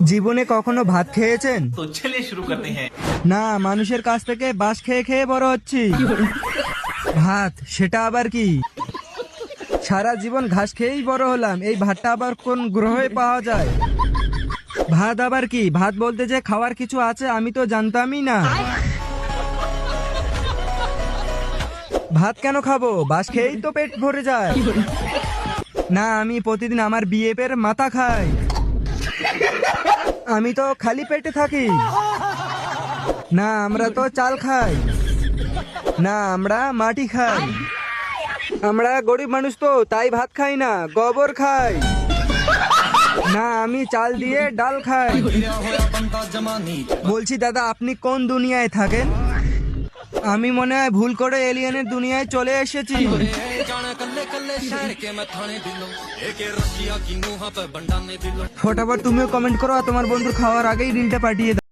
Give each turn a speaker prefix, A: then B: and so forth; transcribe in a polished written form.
A: জীবনে কখনো ভাত খেয়েছেন?
B: तो चलिए शुरू करते हैं।
A: না, মানুষের কাছ থেকে বাঁশ খেয়ে খেয়ে বড় হচ্ছি। ভাত সেটা আবার কি? সারা জীবন ঘাস খেয়েই বড় হলাম, এই ভাতটা আবার কোন গ্রহে পাওয়া যায়? ভাত আবার কি? ভাত বলতে যে খাওয়ার কিছু আছে আমি তো জানতামই না। ভাত কেন খাবো? বাঁশ খেয়েই তো পেট ভরে যায়। না, আমি প্রতিদিন আমার বিএফ এর মাথা খাই। আমি তো খালি পেটে থাকি। না, আমরা তো চাল খাই। না, আমরা মাটি খাই। আমরা গরিব মানুষ তো তাই ভাত খাই না, গোবর খাই। না, আমি চাল দিয়ে ডাল খাই। বলছি দাদা, আপনি কোন দুনিয়ায় থাকেন? আমি মনে হয় ভুল করে এলিয়েনের দুনিয়ায় চলে এসেছি। ফটাফট তুমিও কমেন্ট করো আর তোমার বন্ধুর খাওয়ার আগেই রিলটা পাঠিয়ে দাও।